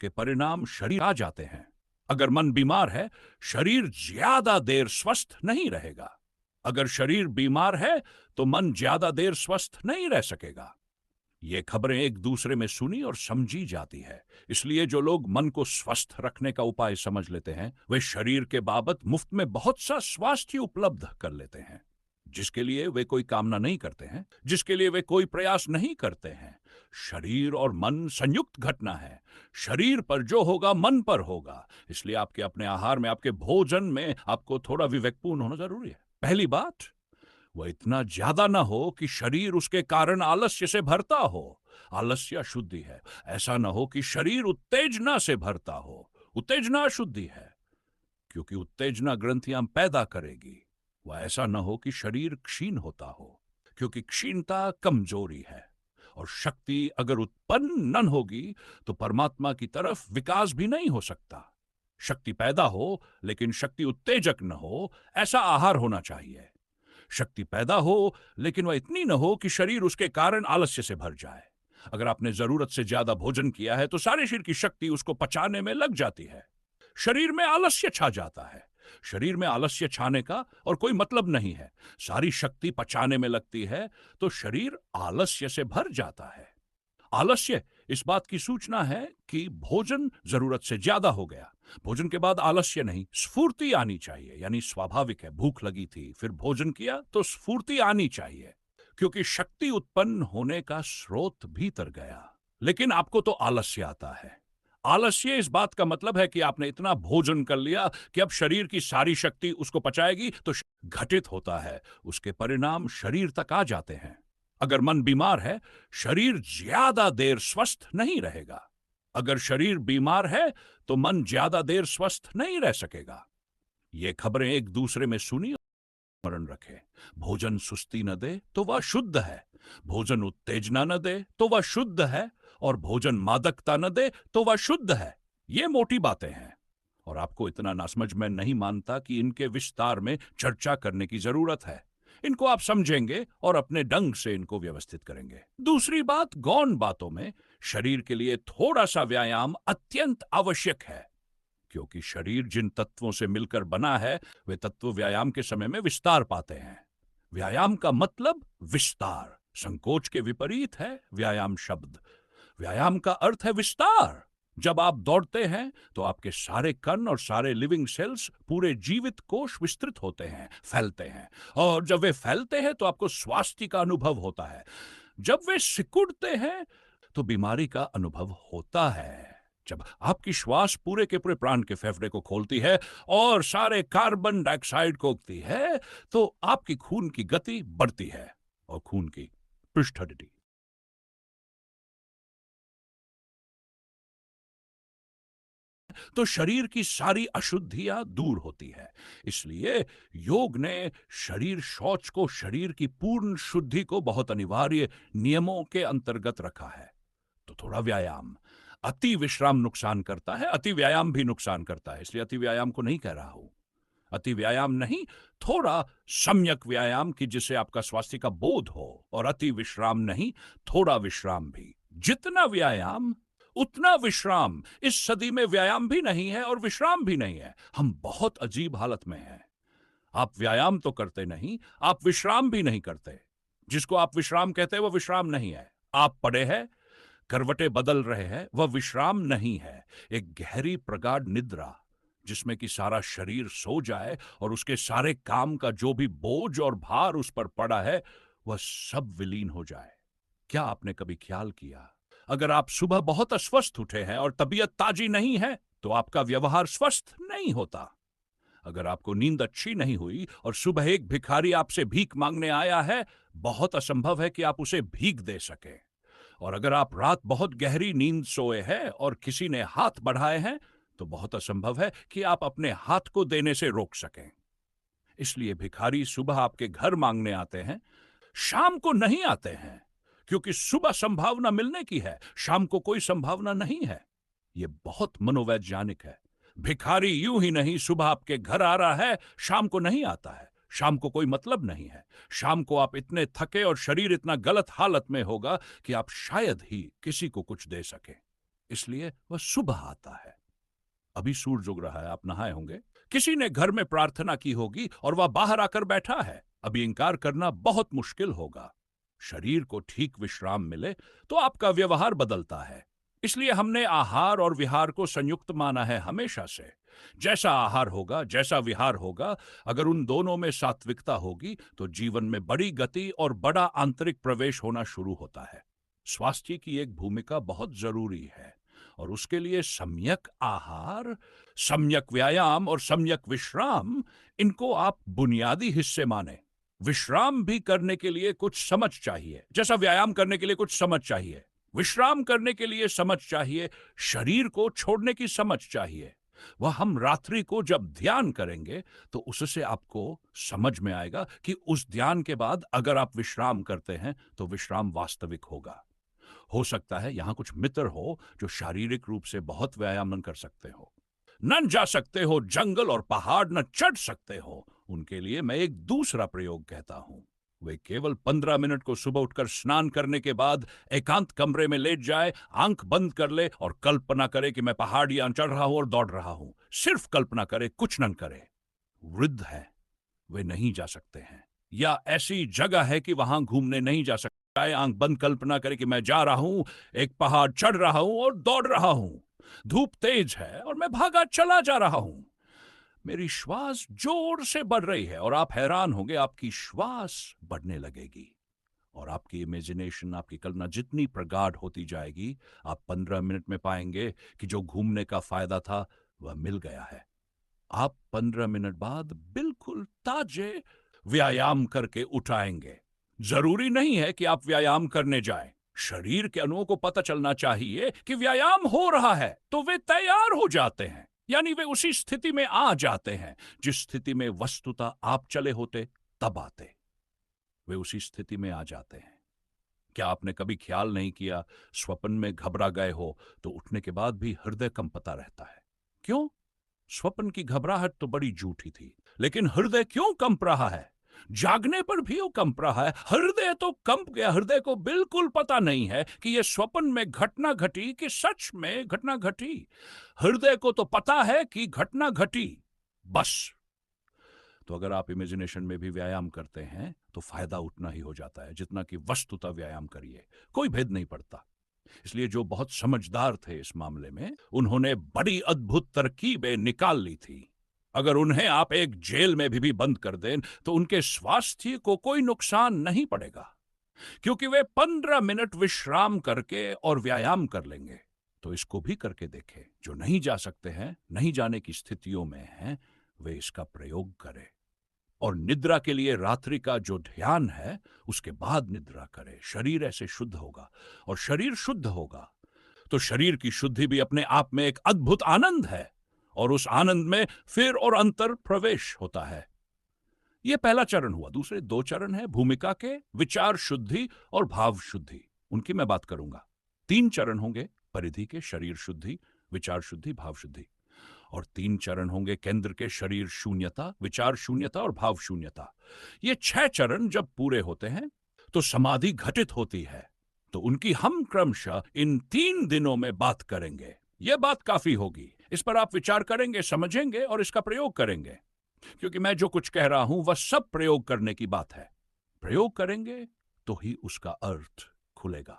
उसके परिणाम शरीर आ जाते हैं। अगर मन बीमार है, शरीर ज्यादा देर स्वस्थ नहीं रहेगा। अगर शरीर बीमार है तो मन ज्यादा देर स्वस्थ नहीं रह सकेगा। ये खबरें एक दूसरे में सुनी और समझी जाती है। इसलिए जो लोग मन को स्वस्थ रखने का उपाय समझ लेते हैं, वे शरीर के बाबत मुफ्त में बहुत सा स्वास्थ्य उपलब्ध कर लेते हैं, जिसके लिए वे कोई कामना नहीं करते हैं, जिसके लिए वे कोई प्रयास नहीं करते हैं। शरीर और मन संयुक्त घटना है। शरीर पर जो होगा मन पर होगा। इसलिए आपके अपने आहार में, आपके भोजन में आपको थोड़ा विवेकपूर्ण होना जरूरी है। पहली बात, वह इतना ज्यादा ना हो कि शरीर उसके कारण आलस्य से भरता हो। आलस्य अशुद्धि है। ऐसा ना हो कि शरीर उत्तेजना से भरता हो। उत्तेजना अशुद्धि है, क्योंकि उत्तेजना ग्रंथियां पैदा करेगी। वह ऐसा ना हो कि शरीर क्षीण होता हो, क्योंकि क्षीणता कमजोरी है। और शक्ति अगर उत्पन्न न होगी तो परमात्मा की तरफ विकास भी नहीं हो सकता। शक्ति पैदा हो लेकिन शक्ति उत्तेजक न हो, ऐसा आहार होना चाहिए। शक्ति पैदा हो लेकिन वह इतनी न हो कि शरीर उसके कारण आलस्य से भर जाए। अगर आपने जरूरत से ज्यादा भोजन किया है तो सारे शरीर की शक्ति उसको पचाने में लग जाती है। शरीर में आलस्य छा जाता है। शरीर में आलस्य छाने का और कोई मतलब नहीं है। सारी शक्ति पचाने में लगती है तो शरीर आलस्य से भर जाता है। आलस्य इस बात की सूचना है कि भोजन जरूरत से ज्यादा हो गया। भोजन के बाद आलस्य नहीं, स्फूर्ति आनी चाहिए। यानी स्वाभाविक है, भूख लगी थी, फिर भोजन किया तो स्फूर्ति आनी चाहिए, क्योंकि शक्ति उत्पन्न होने का स्रोत भीतर गया। लेकिन आपको तो आलस्य आता है। आलस्य इस बात का मतलब है कि आपने इतना भोजन कर लिया कि अब शरीर की सारी शक्ति उसको पचाएगी, तो घटित होता है। उसके परिणाम शरीर तक आ जाते हैं। अगर मन बीमार है, शरीर ज्यादा देर स्वस्थ नहीं रहेगा। अगर शरीर बीमार है तो मन ज्यादा देर स्वस्थ नहीं रह सकेगा। ये खबरें एक दूसरे में सुनी और स्मरण रखें। भोजन सुस्ती न दे तो वह शुद्ध है। भोजन उत्तेजना न दे तो वह शुद्ध है। और भोजन मादकता न दे तो वह शुद्ध है। ये मोटी बातें हैं और आपको इतना नासमझ मैं नहीं मानता कि इनके विस्तार में चर्चा करने की जरूरत है। इनको आप समझेंगे और अपने ढंग से इनको व्यवस्थित करेंगे। दूसरी बात, गौण बातों में शरीर के लिए थोड़ा सा व्यायाम अत्यंत आवश्यक है, क्योंकि शरीर जिन तत्वों से मिलकर बना है वे तत्व व्यायाम के समय में विस्तार पाते हैं। व्यायाम का मतलब विस्तार। संकोच के विपरीत है व्यायाम शब्द। व्यायाम का अर्थ है विस्तार। जब आप दौड़ते हैं तो आपके सारे कण और सारे लिविंग सेल्स, पूरे जीवित कोश विस्तृत होते हैं, फैलते हैं। और जब वे फैलते हैं तो आपको स्वास्थ्य का अनुभव होता है। जब वे सिकुड़ते हैं तो बीमारी का अनुभव होता है। जब आपकी श्वास पूरे के पूरे प्राण के फेफड़े को खोलती है और सारे कार्बन डाइऑक्साइड को उगती है, तो आपकी खून की गति बढ़ती है और खून की पृष्ठिटी, तो शरीर की सारी अशुद्धियां दूर होती है। इसलिए योग ने शरीर शौच को, शरीर की पूर्ण शुद्धि को बहुत अनिवार्य नियमों के अंतर्गत रखा है। तो थोड़ा व्यायाम। अति विश्राम नुकसान करता है, अति व्यायाम भी नुकसान करता है। इसलिए अति व्यायाम को नहीं कह रहा हूं। अति व्यायाम नहीं, थोड़ा सम्यक व्यायाम कि जिससे आपका स्वास्थ्य का बोध हो। और अति विश्राम नहीं, थोड़ा विश्राम भी। जितना व्यायाम उतना विश्राम। इस सदी में व्यायाम भी नहीं है और विश्राम भी नहीं है। हम बहुत अजीब हालत में हैं। आप व्यायाम तो करते नहीं, आप विश्राम भी नहीं करते। जिसको आप विश्राम कहते हैं वह विश्राम नहीं है। आप पड़े हैं, करवटें बदल रहे हैं, वह विश्राम नहीं है। एक गहरी प्रगाढ़ निद्रा, जिसमें कि सारा शरीर सो जाए और उसके सारे काम का जो भी बोझ और भार उस पर पड़ा है वह सब विलीन हो जाए। क्या आपने कभी ख्याल किया, अगर आप सुबह बहुत अस्वस्थ उठे हैं और तबीयत ताजी नहीं है तो आपका व्यवहार स्वस्थ नहीं होता। अगर आपको नींद अच्छी नहीं हुई और सुबह एक भिखारी आपसे भीख मांगने आया है, बहुत असंभव है कि आप उसे भीख दे सके। और अगर आप रात बहुत गहरी नींद सोए हैं और किसी ने हाथ बढ़ाए हैं, तो बहुत असंभव है कि आप अपने हाथ को देने से रोक सकें। इसलिए भिखारी सुबह आपके घर मांगने आते हैं, शाम को नहीं आते हैं, क्योंकि सुबह संभावना मिलने की है, शाम को कोई संभावना नहीं है। यह बहुत मनोवैज्ञानिक है। भिखारी यूं ही नहीं सुबह आपके घर आ रहा है, शाम को नहीं आता है। शाम को कोई मतलब नहीं है। शाम को आप इतने थके और शरीर इतना गलत हालत में होगा कि आप शायद ही किसी को कुछ दे सके। इसलिए वह सुबह आता है। अभी सूरज उग रहा है, आप नहाए होंगे। किसी ने घर में प्रार्थना की होगी और वह बाहर आकर बैठा है। अभी इंकार करना बहुत मुश्किल होगा। शरीर को ठीक विश्राम मिले तो आपका व्यवहार बदलता है। इसलिए हमने आहार और विहार को संयुक्त माना है हमेशा से। जैसा आहार होगा, जैसा विहार होगा, अगर उन दोनों में सात्विकता होगी तो जीवन में बड़ी गति और बड़ा आंतरिक प्रवेश होना शुरू होता है। स्वास्थ्य की एक भूमिका बहुत जरूरी है और उसके लिए सम्यक आहार, सम्यक व्यायाम और सम्यक विश्राम, इनको आप बुनियादी हिस्से माने। विश्राम भी करने के लिए कुछ समझ चाहिए, जैसा व्यायाम करने के लिए कुछ समझ चाहिए। विश्राम करने के लिए समझ चाहिए, शरीर को छोड़ने की समझ चाहिए। वह हम रात्रि को जब ध्यान करेंगे तो उससे आपको समझ में आएगा कि उस ध्यान के बाद अगर आप विश्राम करते हैं तो विश्राम वास्तविक होगा। हो सकता है यहां कुछ मित्र हो जो शारीरिक रूप से बहुत व्यायाम न कर सकते हो, न जा सकते हो जंगल और पहाड़, न चढ़ सकते हो। उनके लिए मैं एक दूसरा प्रयोग कहता हूं। वे केवल 15 मिनट को सुबह उठकर स्नान करने के बाद एकांत कमरे में लेट जाए, आंख बंद कर ले और कल्पना करे कि मैं पहाड़ियां चढ़ रहा हूं और दौड़ रहा हूं। सिर्फ कल्पना करे, कुछ न करे। वृद्ध है, वे नहीं जा सकते हैं, या ऐसी जगह है कि वहां घूमने नहीं जा सकते। आंख बंद कल्पना करे कि मैं जा रहा हूं, एक पहाड़ चढ़ रहा हूं और दौड़ रहा हूं। धूप तेज है और मैं भागा चला जा रहा हूं। मेरी श्वास जोर से बढ़ रही है और आप हैरान होंगे, आपकी श्वास बढ़ने लगेगी और आपकी इमेजिनेशन, आपकी कल्पना जितनी प्रगाढ़ होती जाएगी, आप 15 मिनट में पाएंगे कि जो घूमने का फायदा था वह मिल गया है। आप 15 मिनट बाद बिल्कुल ताजे व्यायाम करके उठाएंगे। जरूरी नहीं है कि आप व्यायाम करने जाएं। शरीर के अणुओं को पता चलना चाहिए कि व्यायाम हो रहा है तो वे तैयार हो जाते हैं, यानी वे उसी स्थिति में आ जाते हैं जिस स्थिति में वस्तुतः आप चले होते तब आते। वे उसी स्थिति में आ जाते हैं। क्या आपने कभी ख्याल नहीं किया, स्वप्न में घबरा गए हो तो उठने के बाद भी हृदय कंपता रहता है? क्यों? स्वप्न की घबराहट तो बड़ी झूठी थी, लेकिन हृदय क्यों कंप रहा है? जागने पर भी वो कंप रहा है। हृदय तो कंप गया। हृदय को बिल्कुल पता नहीं है कि यह स्वप्न में घटना घटी कि सच में घटना घटी। हृदय को तो पता है कि घटना घटी, बस। तो अगर आप इमेजिनेशन में भी व्यायाम करते हैं तो फायदा उतना ही हो जाता है जितना कि वस्तुतः व्यायाम करिए। कोई भेद नहीं पड़ता। इसलिए जो बहुत समझदार थे इस मामले में, उन्होंने बड़ी अद्भुत तरकीबें निकाल ली थी। अगर उन्हें आप एक जेल में भी बंद कर दें तो उनके स्वास्थ्य को कोई नुकसान नहीं पड़ेगा, क्योंकि वे 15 मिनट विश्राम करके और व्यायाम कर लेंगे। तो इसको भी करके देखें। जो नहीं जा सकते हैं, नहीं जाने की स्थितियों में हैं, वे इसका प्रयोग करें। और निद्रा के लिए रात्रि का जो ध्यान है उसके बाद निद्रा करें। शरीर ऐसे शुद्ध होगा, और शरीर शुद्ध होगा तो शरीर की शुद्धि भी अपने आप में एक अद्भुत आनंद है, और उस आनंद में फिर और अंतर प्रवेश होता है। यह पहला चरण हुआ। दूसरे 2 चरण है भूमिका के, विचार शुद्धि और भाव शुद्धि। उनकी मैं बात करूंगा। 3 चरण होंगे परिधि के, शरीर शुद्धि, विचार शुद्धि, भाव शुद्धि। और 3 चरण होंगे केंद्र के, शरीर शून्यता, विचार शून्यता और भाव शून्यता। ये 6 चरण जब पूरे होते हैं तो समाधि घटित होती है। तो उनकी हम क्रमशः इन 3 दिनों में बात करेंगे। यह बात काफी होगी। इस पर आप विचार करेंगे, समझेंगे और इसका प्रयोग करेंगे, क्योंकि मैं जो कुछ कह रहा हूं वह सब प्रयोग करने की बात है। प्रयोग करेंगे तो ही उसका अर्थ खुलेगा,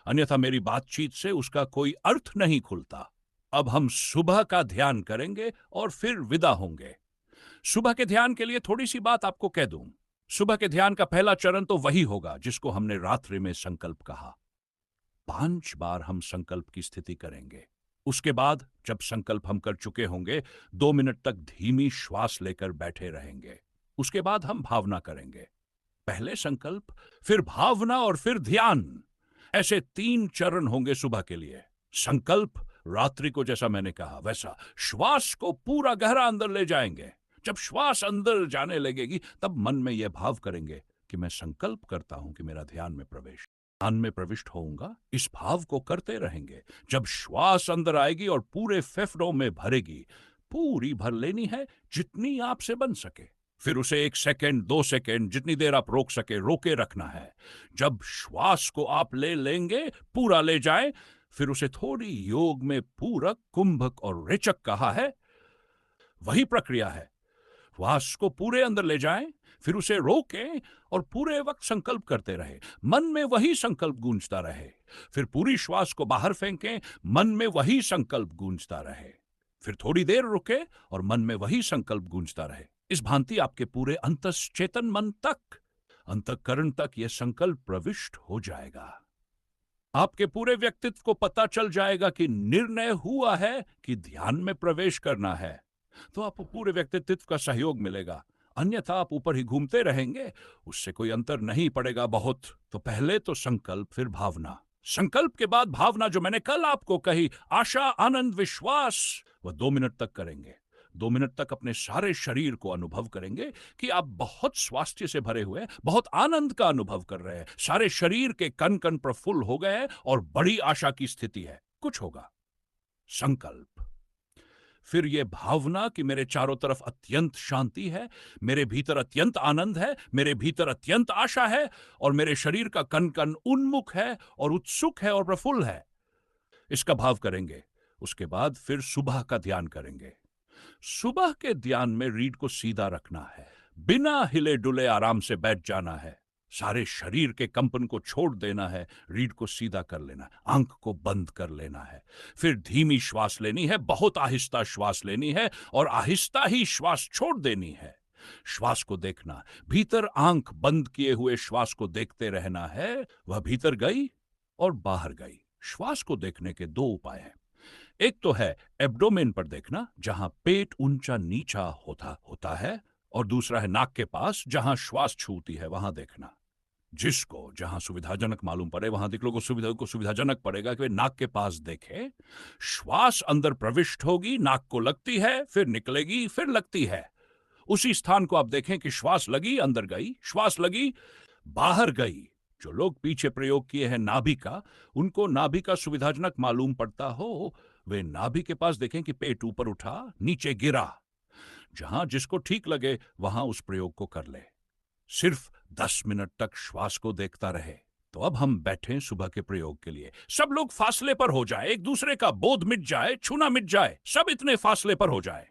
अन्यथा मेरी बातचीत से उसका कोई अर्थ नहीं खुलता। अब हम सुबह का ध्यान करेंगे और फिर विदा होंगे। सुबह के ध्यान के लिए थोड़ी सी बात आपको कह दूं। सुबह के ध्यान का पहला चरण तो वही होगा जिसको हमने रात्रि में संकल्प कहा। 5 बार हम संकल्प की स्थिति करेंगे। उसके बाद जब संकल्प हम कर चुके होंगे, 2 मिनट तक धीमी श्वास लेकर बैठे रहेंगे। उसके बाद हम भावना करेंगे। पहले संकल्प, फिर भावना और फिर ध्यान। ऐसे 3 चरण होंगे सुबह के लिए। संकल्प रात्रि को जैसा मैंने कहा वैसा श्वास को पूरा गहरा अंदर ले जाएंगे। जब श्वास अंदर जाने लगेगी तब मन में यह भाव करेंगे कि मैं संकल्प करता हूं कि मेरा ध्यान में प्रविष्ट होऊंगा। इस भाव को करते रहेंगे। जब श्वास अंदर आएगी और पूरे फेफड़ों में भरेगी, पूरी भर लेनी है जितनी आपसे बन सके। फिर उसे 1 सेकेंड, 2 सेकेंड, जितनी देर आप रोक सके रोके रखना है। जब श्वास को आप ले लेंगे, पूरा ले जाएं, फिर उसे थोड़ी योग में पूरक, कुंभक और रेचक कहा है। वही प्रक्रिया है। श्वास को पूरे अंदर ले जाएं, फिर उसे रोकें और पूरे वक्त संकल्प करते रहे। मन में वही संकल्प गूंजता रहे। फिर पूरी श्वास को बाहर फेंकें, मन में वही संकल्प गूंजता रहे। फिर थोड़ी देर रुके और मन में वही संकल्प गूंजता रहे। इस भांति आपके पूरे अंतश्चेतन मन तक, अंतःकरण तक यह संकल्प प्रविष्ट हो जाएगा। आपके पूरे व्यक्तित्व को पता चल जाएगा कि निर्णय हुआ है कि ध्यान में प्रवेश करना है, तो आपको पूरे व्यक्तित्व का सहयोग मिलेगा। अन्यथा आप ऊपर ही घूमते रहेंगे, उससे कोई अंतर नहीं पड़ेगा बहुत। तो पहले तो संकल्प, फिर भावना, संकल्प के बाद भावना, जो मैंने कल आपको कही, आशा, आनंद, विश्वास, वह 2 मिनट तक करेंगे। 2 मिनट तक अपने सारे शरीर को अनुभव करेंगे कि आप बहुत स्वास्थ्य से भरे हुए, बहुत आनंद का अनुभव कर रहे हैं। सारे शरीर के कण कण प्रफुल्ल हो गए हैं और बड़ी आशा की स्थिति है। कुछ होगा। संकल्प, फिर यह भावना कि मेरे चारों तरफ अत्यंत शांति है, मेरे भीतर अत्यंत आनंद है, मेरे भीतर अत्यंत आशा है और मेरे शरीर का कण कण उन्मुख है और उत्सुक है और प्रफुल्ल है। इसका भाव करेंगे। उसके बाद फिर सुबह का ध्यान करेंगे। सुबह के ध्यान में रीढ़ को सीधा रखना है, बिना हिले डुले आराम से बैठ जाना है। सारे शरीर के कंपन को छोड़ देना है, रीढ़ को सीधा कर लेना है, आंख को बंद कर लेना है। फिर धीमी श्वास लेनी है, बहुत आहिस्ता श्वास लेनी है और आहिस्ता ही श्वास छोड़ देनी है। श्वास को देखना, भीतर आंख बंद किए हुए श्वास को देखते रहना है। वह भीतर गई और बाहर गई। श्वास को देखने के 2 उपाय हैं। एक तो है एब्डोमेन पर देखना, जहां पेट ऊंचा नीचा होता है, और दूसरा है नाक के पास, जहां श्वास छूती है, वहां देखना। जिसको जहां सुविधाजनक मालूम पड़े वहां देख लो। को सुविधाजनक पड़ेगा कि वे नाक के पास देखे। श्वास अंदर प्रविष्ट होगी, नाक को लगती है, फिर निकलेगी, फिर लगती है। उसी स्थान को आप देखें कि श्वास लगी, अंदर गई, श्वास लगी, बाहर गई। जो लोग पीछे प्रयोग किए हैं नाभि का, उनको नाभि का सुविधाजनक मालूम पड़ता हो, वे नाभि के पास देखें कि पेट ऊपर उठा, नीचे गिरा। जहां जिसको ठीक लगे वहां उस प्रयोग को कर ले। सिर्फ 10 मिनट तक श्वास को देखता रहे। तो अब हम बैठे सुबह के प्रयोग के लिए। सब लोग फासले पर हो जाए, एक दूसरे का बोध मिट जाए, छूना मिट जाए, सब इतने फासले पर हो जाए।